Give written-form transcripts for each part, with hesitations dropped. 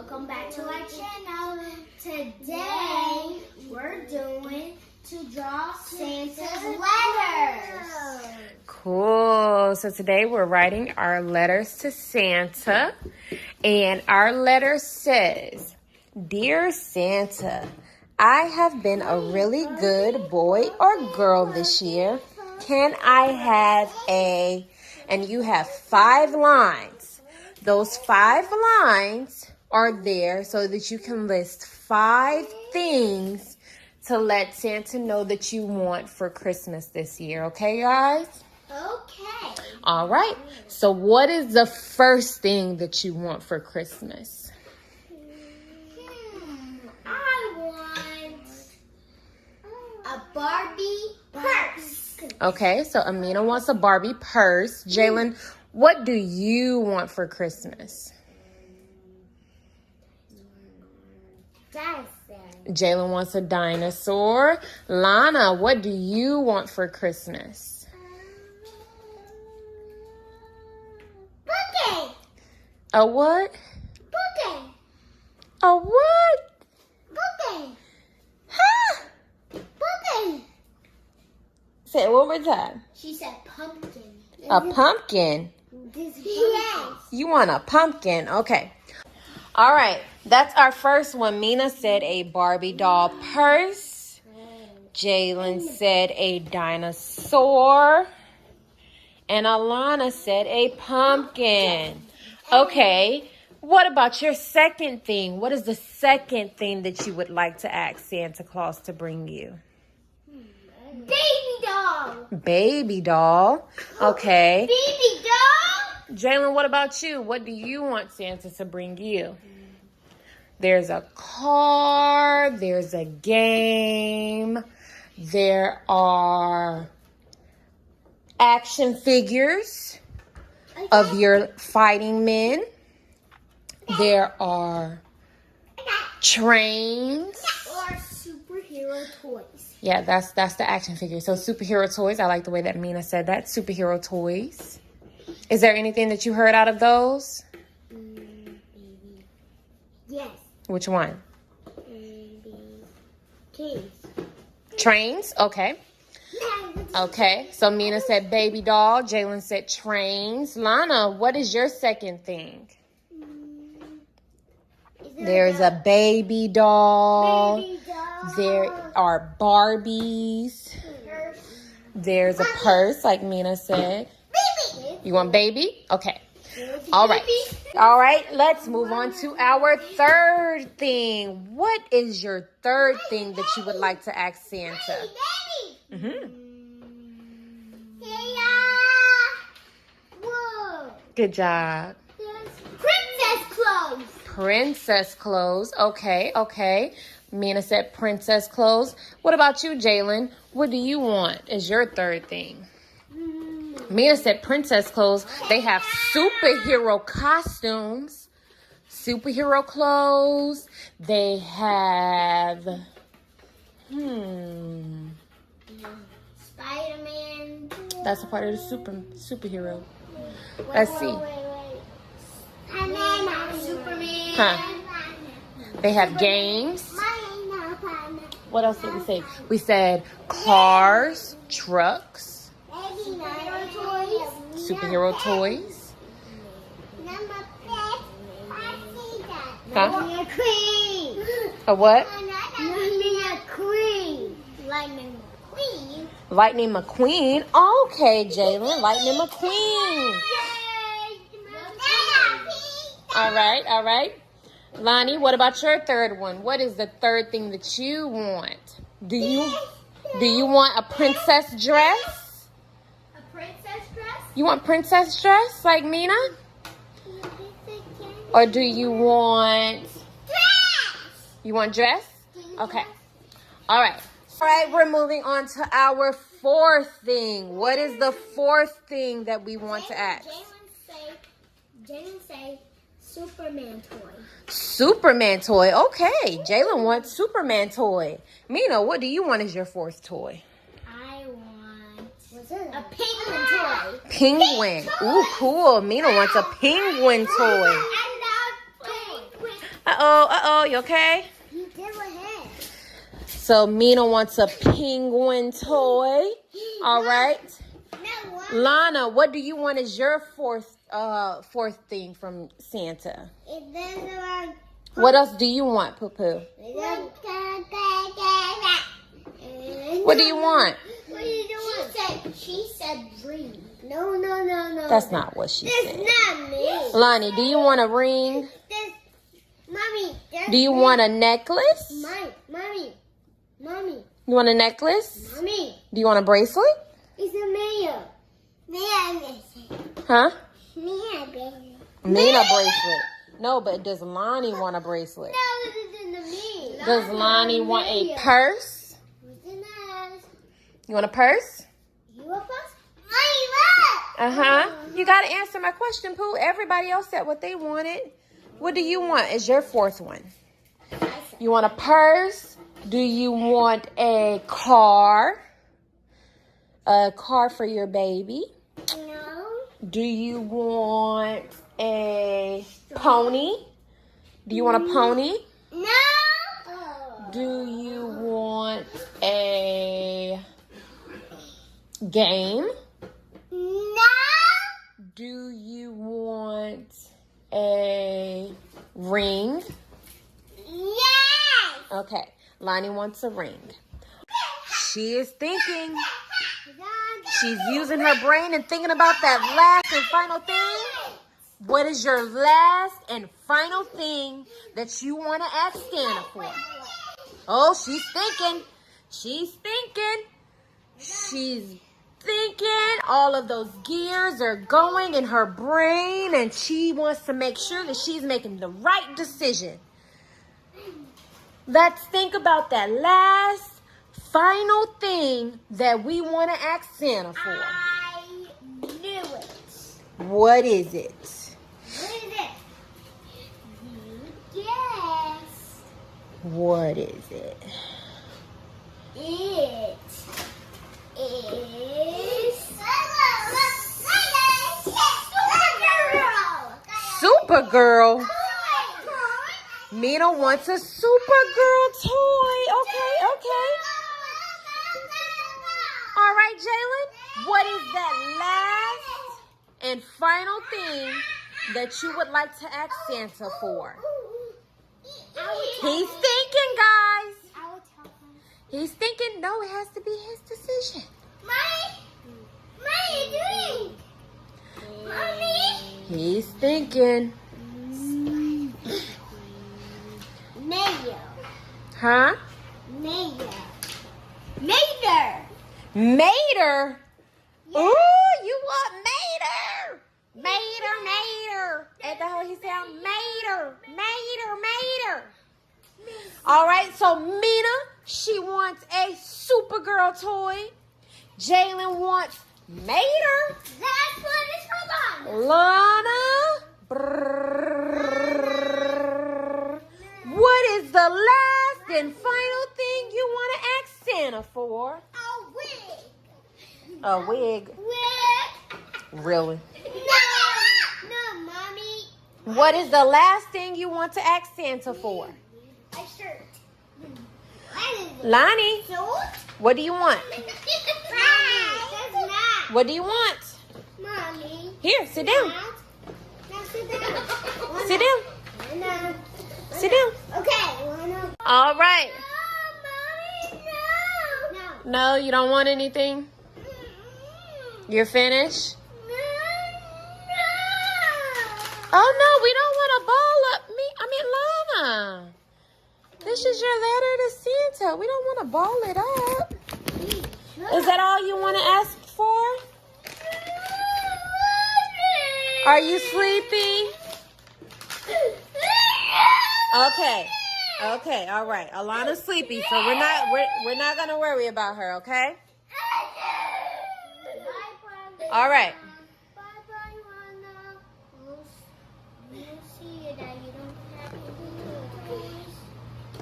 welcome back to our channel. Today we're doing to draw Santa's letters. Cool. So today we're writing our letters to Santa. And our letter says, Dear Santa, I have been a really good boy or girl this year. Can I have a... And you have 5 lines. Those 5 lines are there so that you can list 5 things to let Santa know that you want for Christmas this year. Okay, guys? Okay. All right. So what is the first thing that you want for Christmas? I want a Barbie purse. Okay, so Amina wants a Barbie purse. Jalen, what do you want for Christmas? Dinosaur. Jalen wants a dinosaur. Lana, what do you want for Christmas? Boogie. A what? Boogie. A what? Boogie. Huh? Boogie. Say it one more time. She said pumpkin. A pumpkin. Yes. You want a pumpkin. Okay. All right. That's our first one. Mina said a Barbie doll purse. Jalen said a dinosaur. And Alana said a pumpkin. Okay. What about your second thing? What is the second thing that you would like to ask Santa Claus to bring you? Baby doll. Baby doll. Okay. Baby doll. Jalen, what about you? What do you want Santa to bring you? There's a car. There's a game. There are action figures of your fighting men. There are trains. Or superhero toys. Yeah, that's the action figure. So superhero toys. I like the way that Mina said that. Superhero toys. Is there anything that you heard out of those? Yes. Which one? Kids. Trains. Okay. Okay. So Mina said baby doll. Jalen said trains. Lana, what is your second thing? There's a baby doll. Baby doll. There are Barbies. There's a purse, like Mina said. Baby. You want baby? Okay. All right. All right. Let's move on to our third thing. What is your third thing that you would like to ask Santa? Baby. Mm-hmm. Whoa. Good job. Princess clothes. Princess clothes. Okay. Okay. Mina said princess clothes. What about you, Jalen? What do you want as your third thing? Mina said princess clothes. They have superhero costumes. Superhero clothes. They have... Spider-Man. That's a part of the superhero. Let's see. Superman. Huh. They have games. What else did we say? We said cars, trucks, superhero toys. Huh? Queen. A what? Queen. Lightning McQueen. Lightning McQueen. Okay, Jalen. Lightning McQueen. All right, all right. Lonnie, what about your third one? What is the third thing that you want? Do you want a princess dress? A princess dress? You want princess dress like Mina? Or do you want... Dress! You want dress? Okay. All right. All right, we're moving on to our fourth thing. What is the fourth thing that we want to ask? Jalen say Superman toy. Superman toy. Okay. Jalen wants Superman toy. Mina, what do you want as your fourth toy? I want a penguin toy. Penguin. Ooh, cool. Mina wants a penguin toy. Uh-oh, you okay? You did ahead. So Mina wants a penguin toy. All right. No, what? Lana, what do you want as your fourth thing from Santa? It doesn't. What else do you want, Poo Poo? What do you want? What are you doing? She said dream. No. That's not what she said. That's not me. Lonnie, do you want a ring? Mommy. Do you want a necklace? Mommy. You want a necklace? Mommy. Do you want a bracelet? It's a mayo. Huh? Mia bracelet. Mina bracelet. No, but does Lonnie want a bracelet? No, this isn't me. Does Lonnie want a purse? You want a purse? You a purse? Mommy, what? Uh-huh. You got to answer my question, Pooh. Everybody else said what they wanted. What do you want as your fourth one? You want a purse? Do you want a car? A car for your baby? No. Do you want a pony? Do you want a pony? No. Do you want a game? No. Do you want a ring? Yes. Okay, Lonnie wants a ring. She is thinking. She's using her brain and thinking about that last and final thing. What is your last and final thing that you want to ask Santa for? Oh, she's thinking. She's thinking. She's thinking. All of those gears are going in her brain, and she wants to make sure that she's making the right decision. Let's think about that last final thing that we want to ask Santa for. I knew it. What is it? What is it? You guess. What is it? It is Supergirl. Mina wants a Supergirl toy. Okay. All right, Jalen. What is that last and final thing that you would like to ask Santa for? He's thinking, guys. I will tell him. He's thinking. No, it has to be his decision. Mommy, Mommy. He's thinking. Mayo. Huh? Mater. Mater. Ooh, you want Mater. Mater. And the whole he sound Mater. All right, so Mina, she wants a Supergirl toy. Jalen wants Mater. That's what it's for Lana. Lana. What is the last and final thing you want to ask Santa for? A wig. A wig. Wig. Really? No, Mommy. What is the last thing you want to ask Santa for? A shirt. What is it? Lonnie, Suit? what do you want? Mommy, that's not. What do you want? Mommy. Here, sit down. Now sit down. Sit down. No. Sit down. Okay. No. All right. Mommy, no. No, you don't want anything? You're finished? No. Oh, no, we don't want a ball up. Lana. This is your letter to Santa. We don't want to ball it up. Is that all you want to ask for? Are you sleepy? Okay, all right. Alana's sleepy, so we're not gonna worry about her, okay? All right.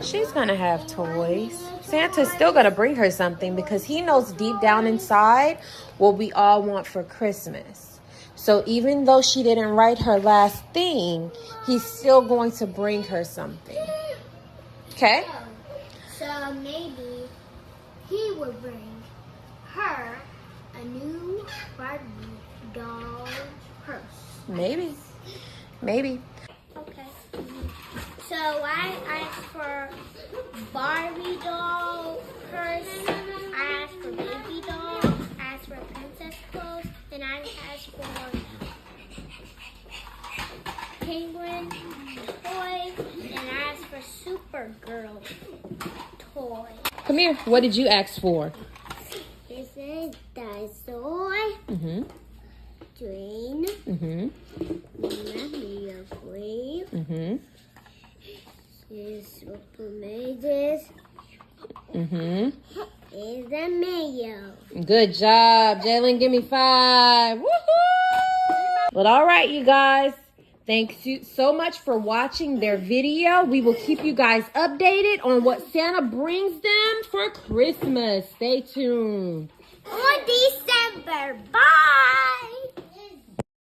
She's gonna have toys. Santa's still gonna bring her something because he knows deep down inside what we all want for Christmas. So even though she didn't write her last thing, he's still going to bring her something. Okay? So maybe he will bring her a new Barbie doll purse. Maybe. Maybe. Okay. So I asked for Barbie doll purse. I asked for baby doll. I asked for princess clothes. And I asked for penguin toys. And I asked for Supergirl toy. Come here. What did you ask for? This is dinosaur. Mm-hmm. Train. Mm-hmm. Mommy of green. Mm-hmm. Is Superman. Mm-hmm. Is a mayo. Good job, Jalen. Give me 5. Woohoo! But all right, you guys. Thanks so much for watching their video. We will keep you guys updated on what Santa brings them for Christmas. Stay tuned. On December